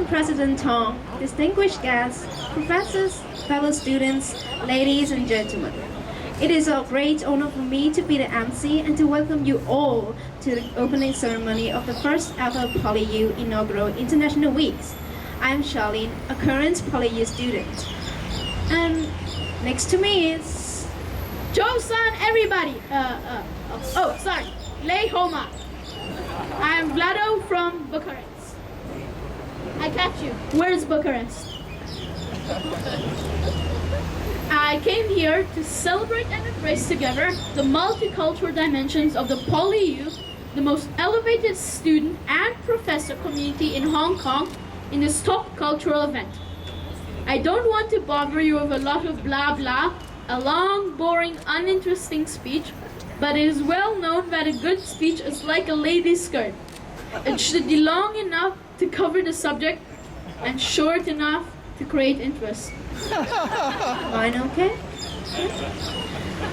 Welcome President Tong, distinguished guests, professors, fellow students, ladies and gentlemen. It is a great honor for me to be the MC and to welcome you all to the opening ceremony of the first ever PolyU inaugural International Weeks. I am Charlene, a current PolyU student. And next to me is... Joe-san, everybody! Sorry, Lei Homa. I am Vlado from Bucharest. I catch you. Where's Bucharest? I came here to celebrate and embrace together the multicultural dimensions of the PolyU, the most elevated student and professor community in Hong Kong in this top cultural event. I don't want to bother you with a lot of blah blah, a long, boring, uninteresting speech, but it is well known that a good speech is like a lady's skirt. It should be long enough to cover the subject and short enough to create interest. Fine, okay?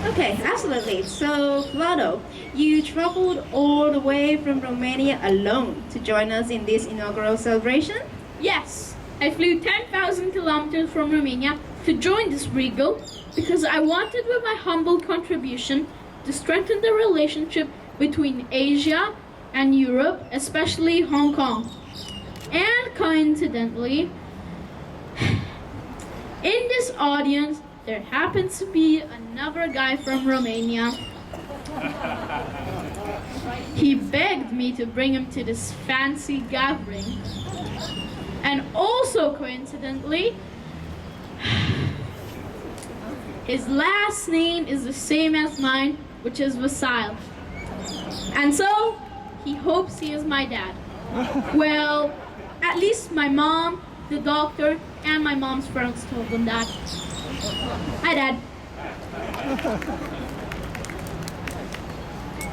Okay, absolutely. So, Vlado, you traveled all the way from Romania alone to join us in this inaugural celebration? Yes, I flew 10,000 kilometers from Romania to join this regal because I wanted with my humble contribution to strengthen the relationship between Asia and Europe, especially Hong Kong. And coincidentally, in this audience, there happens to be another guy from Romania. He begged me to bring him to this fancy gathering. And also coincidentally, his last name is the same as mine, which is Vasile. And so, he hopes he is my dad. Well, at least my mom, the doctor, and my mom's friends told him that. Hi, Dad.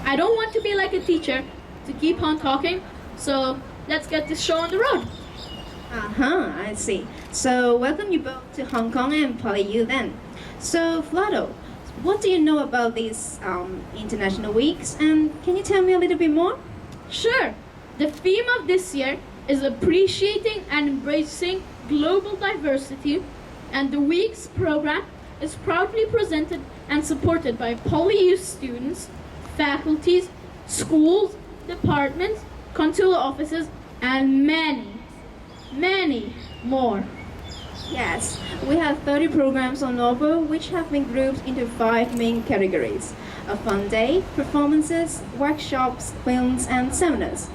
I don't want to be like a teacher to keep on talking, so let's get this show on the road. I see. So, welcome you both to Hong Kong and PolyU then. So, Vlado, what do you know about these international weeks, and can you tell me a little bit more? Sure. The theme of this year is appreciating and embracing global diversity, and the week's program is proudly presented and supported by PolyU students, faculties, schools, departments, consular offices, and many more. Yes, we have 30 programs on offer which have been grouped into 5 main categories: a fun day, performances, workshops, films, and seminars.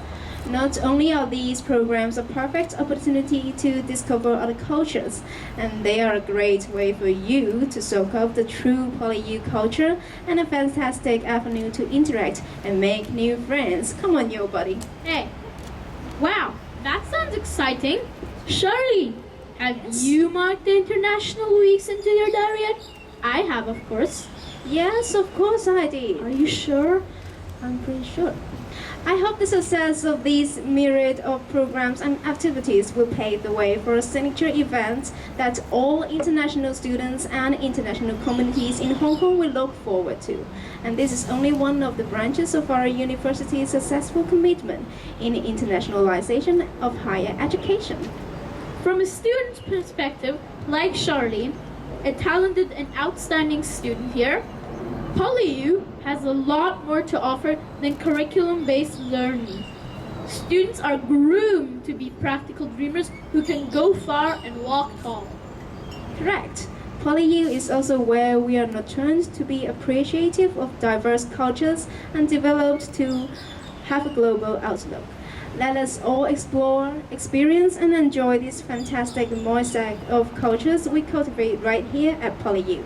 Not only are these programs a perfect opportunity to discover other cultures, and they are a great way for you to soak up the true PolyU culture and a fantastic avenue to interact and make new friends. Come on, yo, buddy. Hey, wow, that sounds exciting. Shirley, have you marked the international weeks into your diary yet? I have, of course. Yes, of course I did. Are you sure? I'm pretty sure. I hope the success of these myriad of programs and activities will pave the way for a signature event that all international students and international communities in Hong Kong will look forward to. And this is only one of the branches of our university's successful commitment in the internationalization of higher education. From a student's perspective, like Charlene, a talented and outstanding student here, PolyU has a lot more to offer than curriculum-based learning. Students are groomed to be practical dreamers who can go far and walk tall. Correct. PolyU is also where we are nurtured to be appreciative of diverse cultures and developed to have a global outlook. Let us all explore, experience, and enjoy this fantastic mosaic of cultures we cultivate right here at PolyU.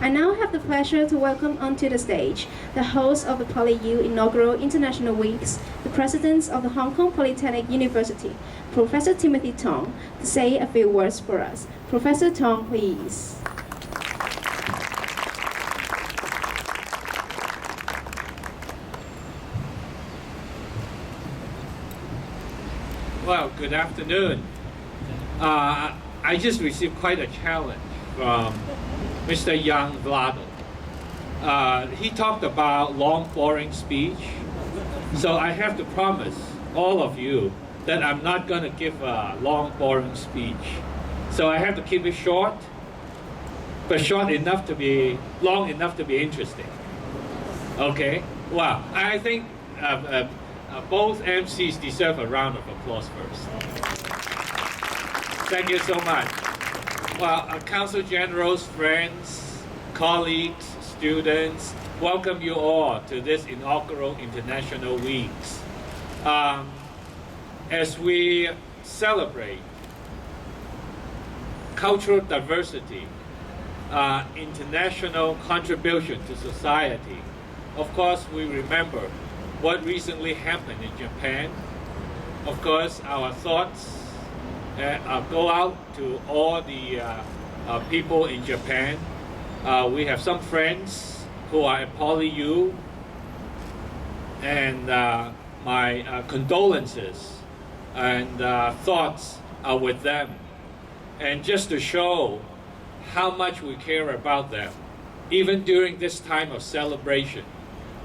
I now have the pleasure to welcome onto the stage the host of the PolyU inaugural International Weeks, the President of the Hong Kong Polytechnic University, Professor Timothy Tong, to say a few words for us. Professor Tong, please. Well, good afternoon. I just received quite a challenge from Mr. Young Vlado. He talked about long, boring speech. So I have to promise all of you that I'm not going to give a long, boring speech. So I have to keep it short, but short enough to be, long enough to be interesting. Okay? Well, I think both MCs deserve a round of applause first. Thank you so much. Well, Council Generals, friends, colleagues, students, welcome you all to this inaugural International Weeks. As we celebrate cultural diversity, international contribution to society, of course we remember what recently happened in Japan. Of course, our thoughts go out to all the people in Japan. We have some friends who are at PolyU, and my condolences and thoughts are with them. And just to show how much we care about them, even during this time of celebration,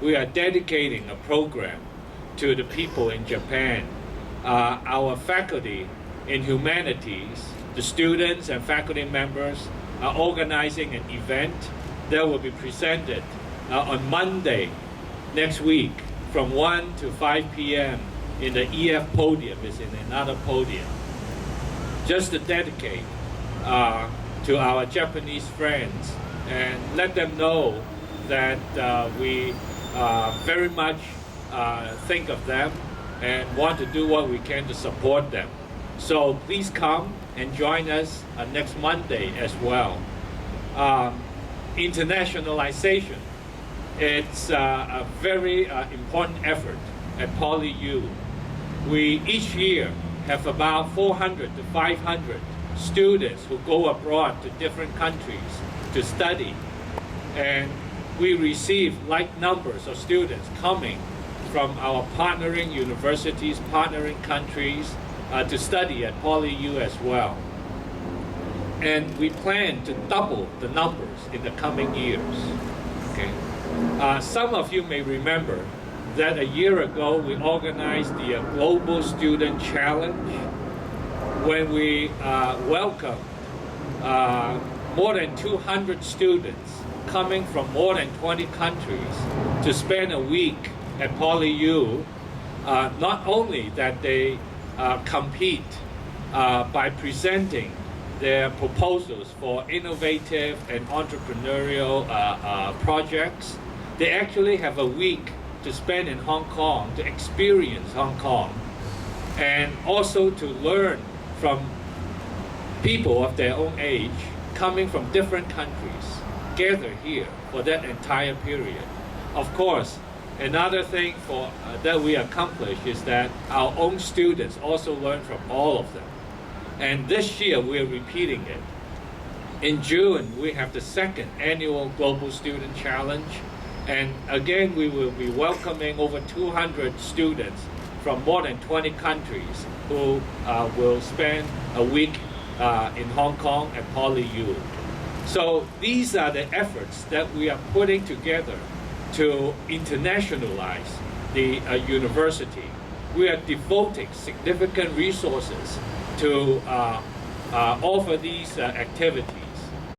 we are dedicating a program to the people in Japan. Our faculty in humanities, the students and faculty members are organizing an event that will be presented on Monday next week from 1 to 5 p.m. in the EF podium, is in another podium, just to dedicate to our Japanese friends and let them know that we very much think of them and want to do what we can to support them. So please come and join us next Monday as well. Internationalization, it's a very important effort at PolyU. We each year have about 400 to 500 students who go abroad to different countries to study, and we receive like numbers of students coming from our partnering universities, partnering countries to study at PolyU as well. And we plan to double the numbers in the coming years. Okay. Some of you may remember that a year ago we organized the Global Student Challenge, when we welcomed more than 200 students coming from more than 20 countries to spend a week at PolyU. Not only that they compete by presenting their proposals for innovative and entrepreneurial projects, they actually have a week to spend in Hong Kong, to experience Hong Kong, and also to learn from people of their own age coming from different countries, gather here for that entire period. Of course, another thing that we accomplished is that our own students also learn from all of them. And this year we're repeating it. In June, we have the second annual Global Student Challenge. And again, we will be welcoming over 200 students from more than 20 countries who will spend a week in Hong Kong at PolyU. So these are the efforts that we are putting together to internationalize the university. We are devoting significant resources to offer these activities.